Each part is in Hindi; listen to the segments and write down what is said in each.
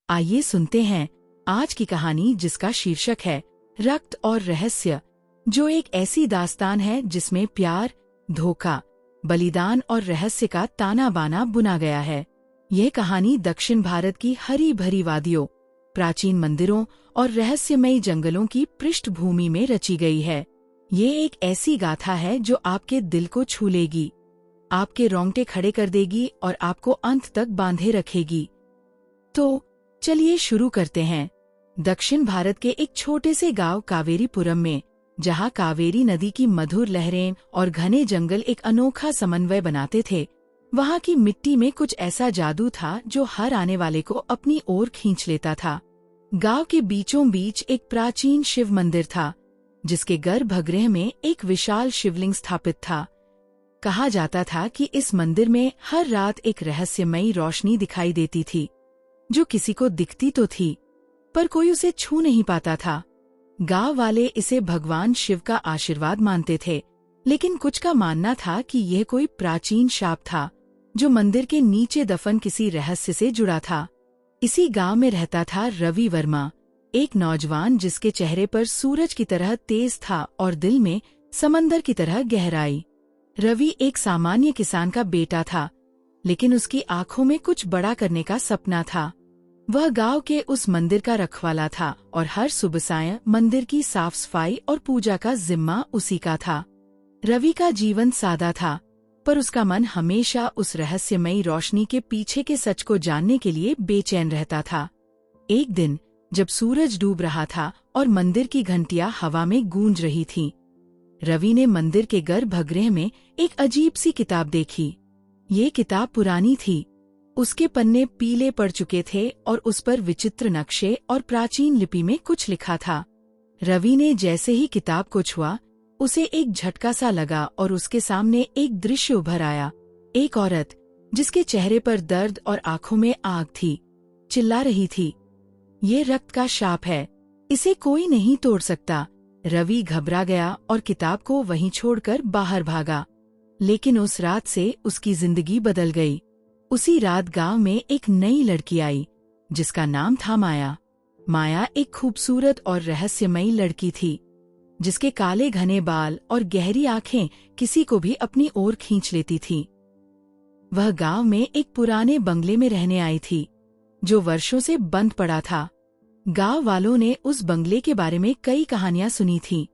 आइए सुनते हैं आज की कहानी, जिसका शीर्षक है रक्त और रहस्य, जो एक ऐसी दास्तान है जिसमें प्यार, धोखा, बलिदान और रहस्य का ताना बाना बुना गया है। यह कहानी दक्षिण भारत की हरी भरी वादियों, प्राचीन मंदिरों और रहस्यमयी जंगलों की पृष्ठभूमि में रची गई है। ये एक ऐसी गाथा है जो आपके दिल को छू लेगी, आपके रोंगटे खड़े कर देगी और आपको अंत तक बांधे रखेगी। तो चलिए शुरू करते हैं। दक्षिण भारत के एक छोटे से गांव कावेरीपुरम में, जहां कावेरी नदी की मधुर लहरें और घने जंगल एक अनोखा समन्वय बनाते थे, वहां की मिट्टी में कुछ ऐसा जादू था जो हर आने वाले को अपनी ओर खींच लेता था। गांव के बीचों बीच एक प्राचीन शिव मंदिर था, जिसके गर्भगृह में एक विशाल शिवलिंग स्थापित था। कहा जाता था कि इस मंदिर में हर रात एक रहस्यमयी रोशनी दिखाई देती थी, जो किसी को दिखती तो थी, पर कोई उसे छू नहीं पाता था। गांव वाले इसे भगवान शिव का आशीर्वाद मानते थे, लेकिन कुछ का मानना था कि यह कोई प्राचीन शाप था, जो मंदिर के नीचे दफन किसी रहस्य से जुड़ा था। इसी गांव में रहता था रवि वर्मा, एक नौजवान जिसके चेहरे पर सूरज की तरह तेज था और दिल में समंदर की तरह गहराई। रवि एक सामान्य किसान का बेटा था, लेकिन उसकी आंखों में कुछ बड़ा करने का सपना था। वह गांव के उस मंदिर का रखवाला था और हर सुबह सायं मंदिर की साफ सफाई और पूजा का जिम्मा उसी का था। रवि का जीवन सादा था, पर उसका मन हमेशा उस रहस्यमयी रोशनी के पीछे के सच को जानने के लिए बेचैन रहता था। एक दिन जब सूरज डूब रहा था और मंदिर की घंटियां हवा में गूंज रही थीं, रवि ने मंदिर के गर्भगृह में एक अजीब सी किताब देखी। ये किताब पुरानी थी, उसके पन्ने पीले पड़ चुके थे और उस पर विचित्र नक्शे और प्राचीन लिपि में कुछ लिखा था। रवि ने जैसे ही किताब को छुआ, उसे एक झटका सा लगा और उसके सामने एक दृश्य उभर आया। एक औरत, जिसके चेहरे पर दर्द और आंखों में आग थी, चिल्ला रही थी, ये रक्त का शाप है, इसे कोई नहीं तोड़ सकता। रवि घबरा गया और किताब को वहीं छोड़कर बाहर भागा। लेकिन उस रात से उसकी जिंदगी बदल गई। उसी रात गांव में एक नई लड़की आई, जिसका नाम था माया। माया एक खूबसूरत और रहस्यमयी लड़की थी, जिसके काले घने बाल और गहरी आंखें किसी को भी अपनी ओर खींच लेती थीं। वह गांव में एक पुराने बंगले में रहने आई थी, जो वर्षों से बंद पड़ा था। गांव वालों ने उस बंगले के बारे में कई कहानियां सुनी थीं।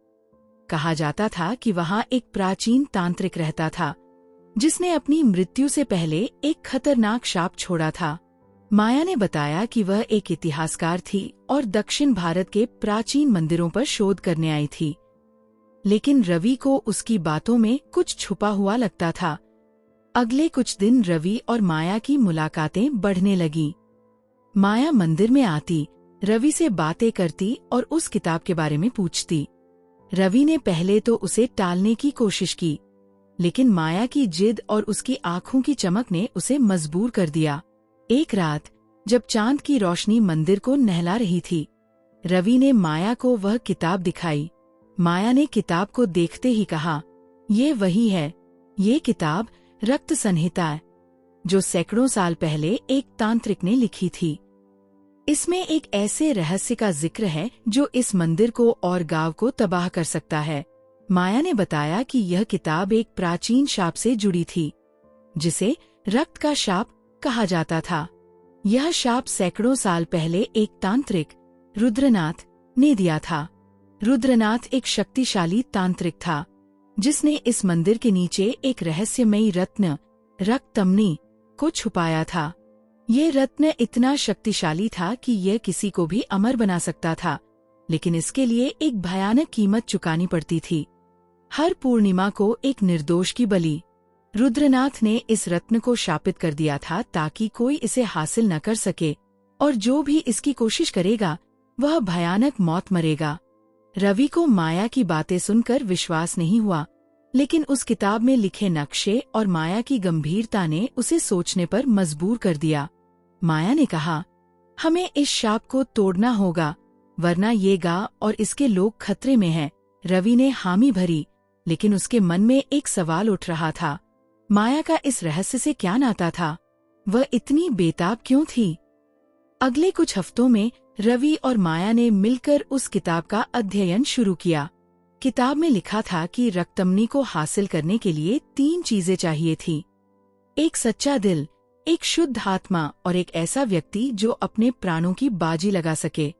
कहा जाता था कि वहां एक प्राचीन तांत्रिक रहता था, जिसने अपनी मृत्यु से पहले एक खतरनाक शाप छोड़ा था। माया ने बताया कि वह एक इतिहासकार थी और दक्षिण भारत के प्राचीन मंदिरों पर शोध करने आई थी। लेकिन रवि को उसकी बातों में कुछ छुपा हुआ लगता था। अगले कुछ दिन रवि और माया की मुलाकातें बढ़ने लगीं। माया मंदिर में आती, रवि से बातें करती और उस किताब के बारे में पूछती। रवि ने पहले तो उसे टालने की कोशिश की, लेकिन माया की जिद और उसकी आंखों की चमक ने उसे मजबूर कर दिया। एक रात जब चांद की रोशनी मंदिर को नहला रही थी, रवि ने माया को वह किताब दिखाई। माया ने किताब को देखते ही कहा, ये वही है, ये किताब रक्त संहिता है, जो सैकड़ों साल पहले एक तांत्रिक ने लिखी थी। इसमें एक ऐसे रहस्य का जिक्र है जो इस मंदिर को और गांव को तबाह कर सकता है। माया ने बताया कि यह किताब एक प्राचीन शाप से जुड़ी थी, जिसे रक्त का शाप कहा जाता था। यह शाप सैकड़ों साल पहले एक तांत्रिक, रुद्रनाथ, ने दिया था। रुद्रनाथ एक शक्तिशाली तांत्रिक था, जिसने इस मंदिर के नीचे एक रहस्यमयी रत्न, रक्तमणि, को छुपाया था। ये रत्न इतना शक्तिशाली था कि यह किसी को भी अमर बना सकता था, लेकिन इसके लिए एक भयानक कीमत चुकानी पड़ती थी। हर पूर्णिमा को एक निर्दोष की बलि। रुद्रनाथ ने इस रत्न को शापित कर दिया था ताकि कोई इसे हासिल न कर सके, और जो भी इसकी कोशिश करेगा वह भयानक मौत मरेगा। रवि को माया की बातें सुनकर विश्वास नहीं हुआ, लेकिन उस किताब में लिखे नक्शे और माया की गंभीरता ने उसे सोचने पर मजबूर कर दिया। माया ने कहा, हमें इस शाप को तोड़ना होगा, वरना ये गांव और इसके लोग खतरे में हैं। रवि ने हामी भरी, लेकिन उसके मन में एक सवाल उठ रहा था, माया का इस रहस्य से क्या नाता था? वह इतनी बेताब क्यों थी? अगले कुछ हफ्तों में रवि और माया ने मिलकर उस किताब का अध्ययन शुरू किया। किताब में लिखा था कि रक्तमनी को हासिल करने के लिए 3 चीजें चाहिए थी। एक सच्चा दिल, एक शुद्ध आत्मा और एक ऐसा व्यक्ति जो अपने प्राणों की बाजी लगा सके।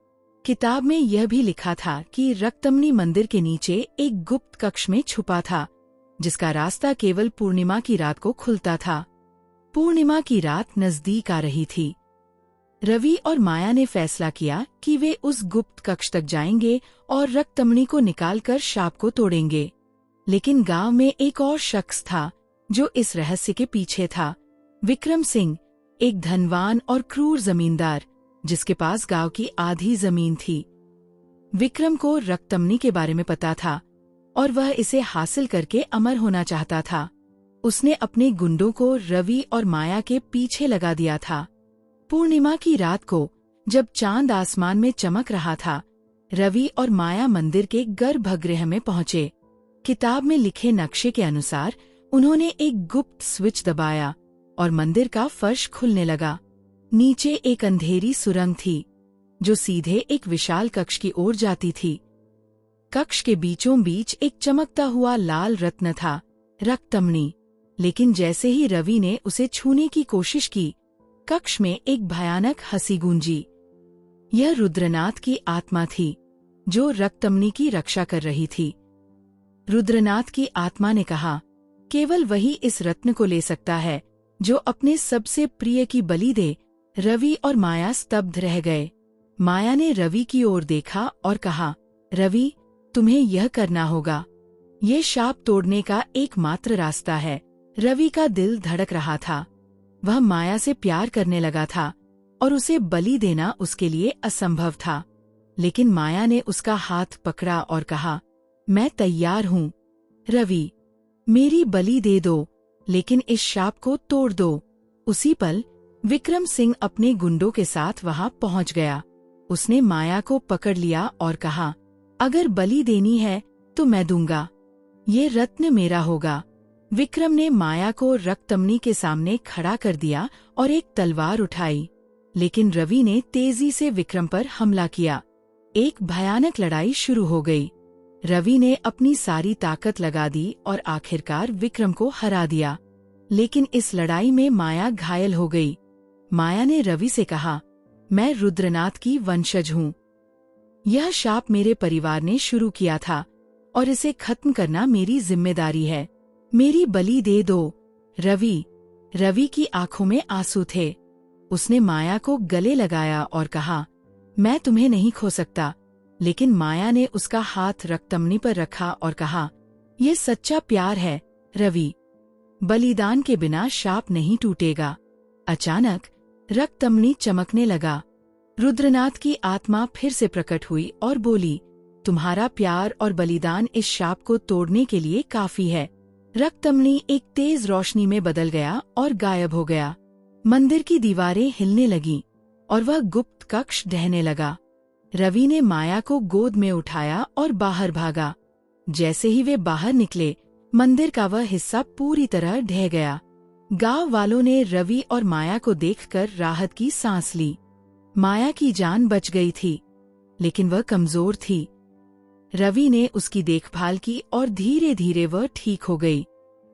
किताब में यह भी लिखा था कि रक्तमनी मंदिर के नीचे एक गुप्त कक्ष में छुपा था, जिसका रास्ता केवल पूर्णिमा की रात को खुलता था। पूर्णिमा की रात नजदीक आ रही थी। रवि और माया ने फैसला किया कि वे उस गुप्त कक्ष तक जाएंगे और रक्तमनी को निकालकर शाप को तोड़ेंगे। लेकिन गांव में एक और शख्स था जो इस रहस्य के पीछे था। विक्रम सिंह, एक धनवान और क्रूर जमींदार, जिसके पास गांव की आधी जमीन थी। विक्रम को रक्तमनी के बारे में पता था और वह इसे हासिल करके अमर होना चाहता था। उसने अपने गुंडों को रवि और माया के पीछे लगा दिया था। पूर्णिमा की रात को जब चांद आसमान में चमक रहा था, रवि और माया मंदिर के गर्भगृह में पहुंचे। किताब में लिखे नक्शे के अनुसार उन्होंने एक गुप्त स्विच दबाया और मंदिर का फर्श खुलने लगा। नीचे एक अंधेरी सुरंग थी जो सीधे एक विशाल कक्ष की ओर जाती थी। कक्ष के बीचों बीच एक चमकता हुआ लाल रत्न था, रक्तमनी। लेकिन जैसे ही रवि ने उसे छूने की कोशिश की, कक्ष में एक भयानक हंसी गूंजी। यह रुद्रनाथ की आत्मा थी जो रक्तमनी की रक्षा कर रही थी। रुद्रनाथ की आत्मा ने कहा, केवल वही इस रत्न को ले सकता है जो अपने सबसे प्रिय की बलि दे। रवि और माया स्तब्ध रह गए। माया ने रवि की ओर देखा और कहा, रवि, तुम्हें यह करना होगा। ये शाप तोड़ने का एकमात्र रास्ता है। रवि का दिल धड़क रहा था। वह माया से प्यार करने लगा था और उसे बलि देना उसके लिए असंभव था। लेकिन माया ने उसका हाथ पकड़ा और कहा, मैं तैयार हूँ। रवि, मेरी बलि दे दो, लेकिन इस शाप को तोड़ दो। उसी पल विक्रम सिंह अपने गुंडों के साथ वहां पहुंच गया। उसने माया को पकड़ लिया और कहा, अगर बलि देनी है तो मैं दूंगा। ये रत्न मेरा होगा। विक्रम ने माया को रक्तमनी के सामने खड़ा कर दिया और एक तलवार उठाई। लेकिन रवि ने तेजी से विक्रम पर हमला किया। एक भयानक लड़ाई शुरू हो गई। रवि ने अपनी सारी ताकत लगा दी और आखिरकार विक्रम को हरा दिया। लेकिन इस लड़ाई में माया घायल हो गई। माया ने रवि से कहा, मैं रुद्रनाथ की वंशज हूँ। यह शाप मेरे परिवार ने शुरू किया था और इसे खत्म करना मेरी जिम्मेदारी है। मेरी बलि दे दो। रवि की आंखों में आंसू थे। उसने माया को गले लगाया और कहा, मैं तुम्हें नहीं खो सकता। लेकिन माया ने उसका हाथ रक्तमनी पर रखा और कहा, ये सच्चा प्यार है रवि। बलिदान के बिना शाप नहीं टूटेगा। अचानक रक्तमनी चमकने लगा। रुद्रनाथ की आत्मा फिर से प्रकट हुई और बोली, तुम्हारा प्यार और बलिदान इस शाप को तोड़ने के लिए काफी है। रक्तमनी एक तेज रोशनी में बदल गया और गायब हो गया। मंदिर की दीवारें हिलने लगीं और वह गुप्त कक्ष ढहने लगा। रवि ने माया को गोद में उठाया और बाहर भागा। जैसे ही वे बाहर निकले, मंदिर का वह हिस्सा पूरी तरह ढह गया। गांव वालों ने रवि और माया को देखकर राहत की सांस ली। माया की जान बच गई थी, लेकिन वह कमजोर थी। रवि ने उसकी देखभाल की और धीरे धीरे वह ठीक हो गई।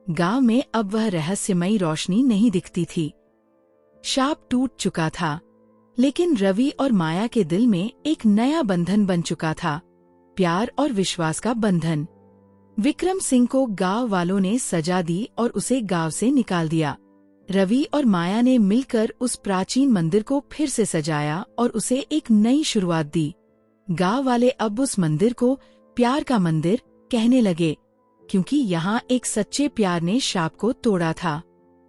गांव में अब वह रहस्यमयी रोशनी नहीं दिखती थी। शाप टूट चुका था, लेकिन रवि और माया के दिल में एक नया बंधन बन चुका था, प्यार और विश्वास का बंधन। विक्रम सिंह को गांव वालों ने सजा दी और उसे गांव से निकाल दिया। रवि और माया ने मिलकर उस प्राचीन मंदिर को फिर से सजाया और उसे एक नई शुरुआत दी। गांव वाले अब उस मंदिर को प्यार का मंदिर कहने लगे, क्योंकि यहाँ एक सच्चे प्यार ने शाप को तोड़ा था।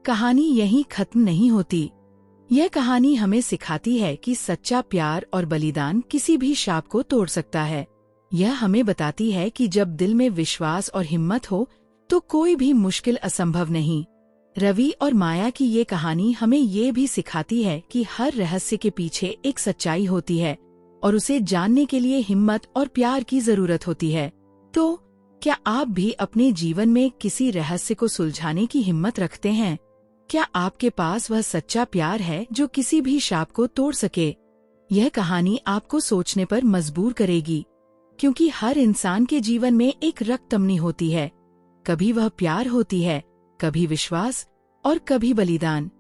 कहानी यहीं खत्म नहीं होती। यह कहानी हमें सिखाती है कि सच्चा प्यार और बलिदान किसी भी शाप को तोड़ सकता है। यह हमें बताती है कि जब दिल में विश्वास और हिम्मत हो तो कोई भी मुश्किल असंभव नहीं। रवि और माया की ये कहानी हमें ये भी सिखाती है कि हर रहस्य के पीछे एक सच्चाई होती है और उसे जानने के लिए हिम्मत और प्यार की जरूरत होती है। तो क्या आप भी अपने जीवन में किसी रहस्य को सुलझाने की हिम्मत रखते हैं? क्या आपके पास वह सच्चा प्यार है जो किसी भी शाप को तोड़ सके? यह कहानी आपको सोचने पर मजबूर करेगी, क्योंकि हर इंसान के जीवन में एक रक्तअम्नी होती है। कभी वह प्यार होती है, कभी विश्वास और कभी बलिदान।